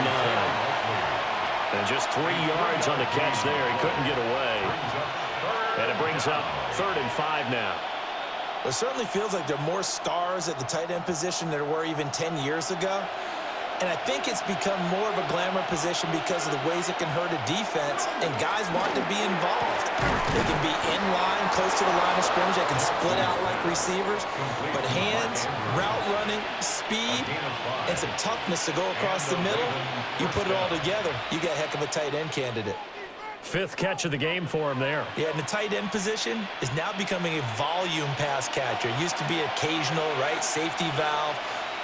And just 3 yards on the catch there. He couldn't get away. And it brings up 3rd and 5 now. It certainly feels like there are more stars at the tight end position than there were even 10 years ago. And I think it's become more of a glamour position because of the ways it can hurt a defense, and guys want to be involved. They can be in line, close to the line of scrimmage. They can split out like receivers. But hands, route running, speed, and some toughness to go across the middle, you put it all together, you got a heck of a tight end candidate. 5th catch of the game for him there. Yeah, and the tight end position is now becoming a volume pass catcher. It used to be occasional, right, safety valve.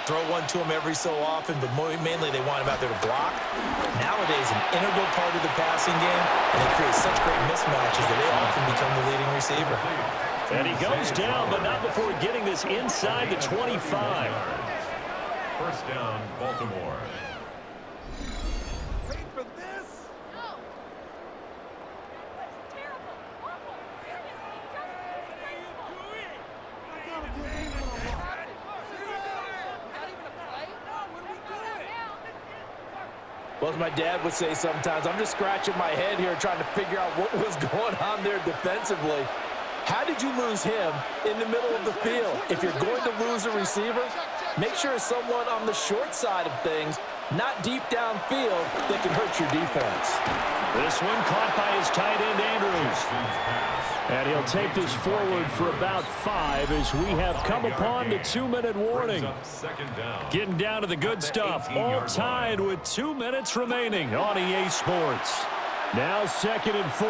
Throw one to him every so often, but mainly they want him out there to block. Nowadays, an integral part of the passing game, and they create such great mismatches that they often become the leading receiver. And he goes down, but not before getting this inside the 25. 1st down, Baltimore. Wait for this. Well, as my dad would say sometimes, I'm just scratching my head here trying to figure out what was going on there defensively. How did you lose him in the middle of the field? If you're going to lose a receiver, make sure it's someone on the short side of things, not deep downfield, that can hurt your defense. This one caught by his tight end, Andrews. And he'll take this forward for about 5 as we have come upon the 2-minute warning. Getting down to the good stuff. All tied with 2 minutes remaining on EA Sports. Now 2nd and 4.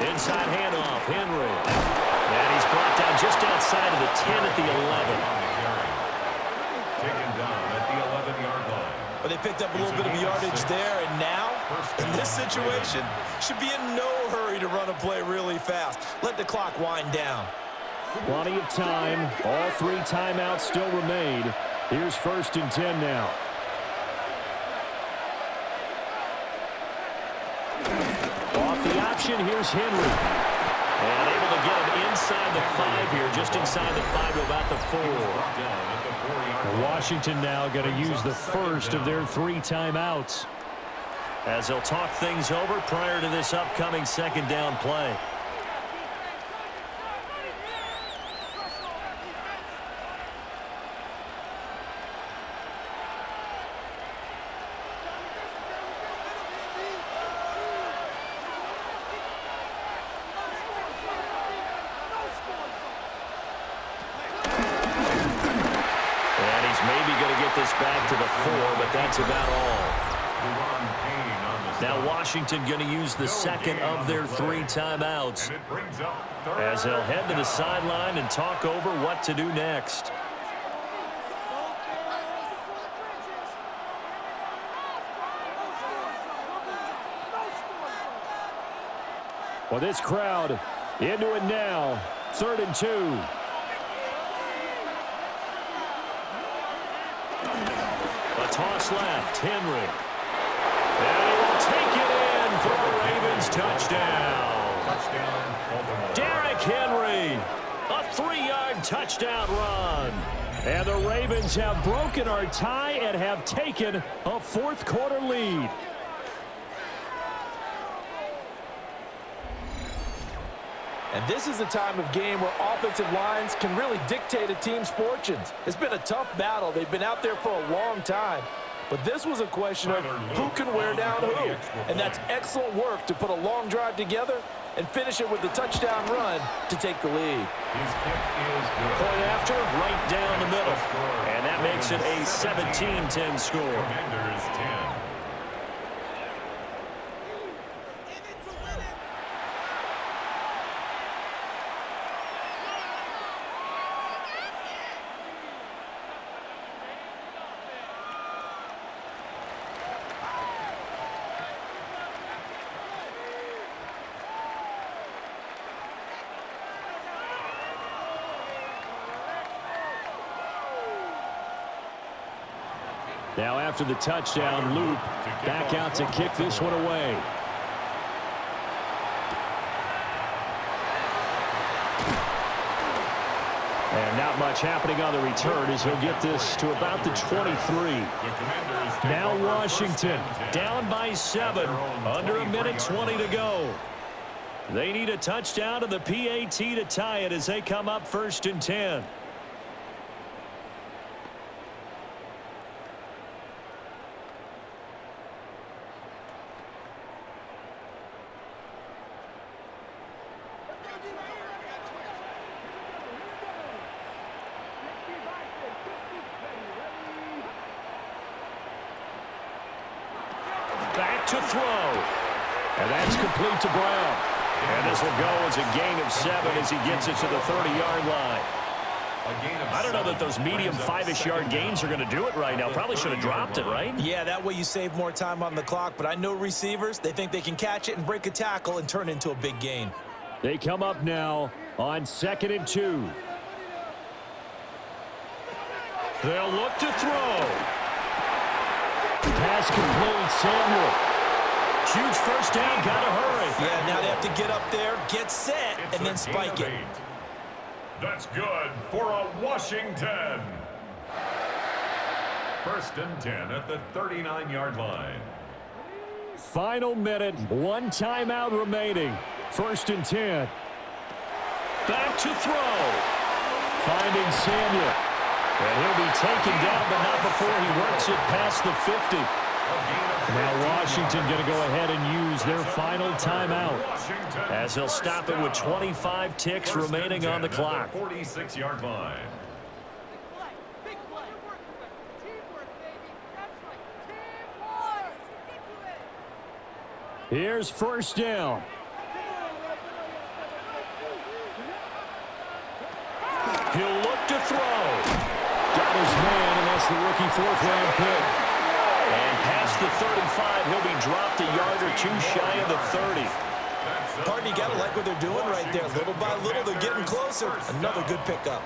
Inside handoff, Henry. And he's brought down just outside of the 10 at the 11. Taken down at the 11-yard line. But they picked up a little bit of yardage there, and now, in this situation, should be in no hurry to run a play really fast. Let the clock wind down. Plenty of time. All 3 timeouts still remain. Here's 1st and 10 now. Off the option, here's Henry. And able to get him inside the 5 here, just inside the 5 to about the 4. Washington now going to use the first of their 3 timeouts as they'll talk things over prior to this upcoming 2nd down play. Back to the 4, but that's about all. Now Washington going to use the 2nd of their 3 timeouts as they'll head to the sideline and talk over what to do next. Well, this crowd into it now. 3rd and 2. Toss left, Henry. And he will take it in for a Ravens touchdown. Derrick Henry, a 3-yard touchdown run. And the Ravens have broken our tie and have taken a 4th quarter lead. And this is a time of game where offensive lines can really dictate a team's fortunes. It's been a tough battle. They've been out there for a long time. But this was a question of who can wear down who. And that's excellent work to put a long drive together and finish it with the touchdown run to take the lead. Point after, right down the middle. And that makes it a 17-10 score. Commanders 10. Now after the touchdown, Loop back out to kick this one away. And not much happening on the return as he'll get this to about the 23. Now Washington down by 7, under 1:20 to go. They need a touchdown to the PAT to tie it as they come up 1st and 10. Back to throw. And that's complete to Brown. And this will go as a gain of 7 as he gets it to the 30-yard line. I don't know that those medium 5-ish yard gains are going to do it right now. Probably should have dropped it, right? Yeah, that way you save more time on the clock. But I know receivers, they think they can catch it and break a tackle and turn it into a big gain. They come up now on 2nd and 2. They'll look to throw. Pass complete, Samuel. Huge first down, gotta hurry. Yeah, now they have to get up there, get set, and then spike it. That's good for a Washington. 1st and 10 at the 39-yard line. Final minute, 1 timeout remaining. 1st and 10. back to throw. Finding Samuel. And he'll be taken down, but not before he works it past the 50. Now Washington going to go ahead and use their final timeout, as he'll stop it with 25 ticks remaining on the clock. 46-yard line. Here's first down. He'll look to throw. Got his man, and that's the rookie fourth-round pick. And past the 35, he'll be dropped a yard or two shy of the 30. Partner, you got to like what they're doing right there. Little by little, they're getting closer. Another good pickup.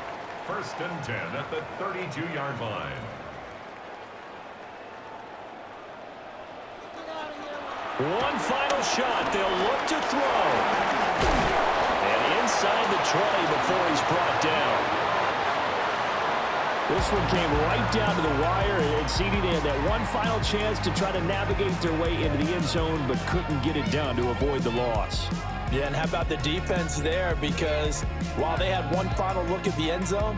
1st and 10 at the 32-yard line. One final shot. They'll look to throw. And inside the 20 before he's brought down. This one came right down to the wire, and CD, they had that one final chance to try to navigate their way into the end zone, but couldn't get it done to avoid the loss. Yeah, and how about the defense there? Because while they had one final look at the end zone,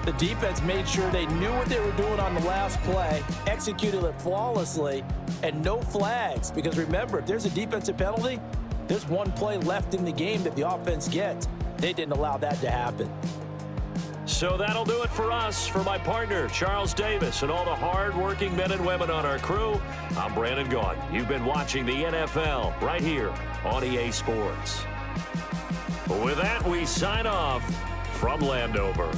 the defense made sure they knew what they were doing on the last play, executed it flawlessly, and no flags. Because remember, if there's a defensive penalty, there's one play left in the game that the offense gets. They didn't allow that to happen. So that'll do it for us. For my partner, Charles Davis, and all the hard-working men and women on our crew, I'm Brandon Gaudin. You've been watching the NFL right here on EA Sports. With that, we sign off from Landover.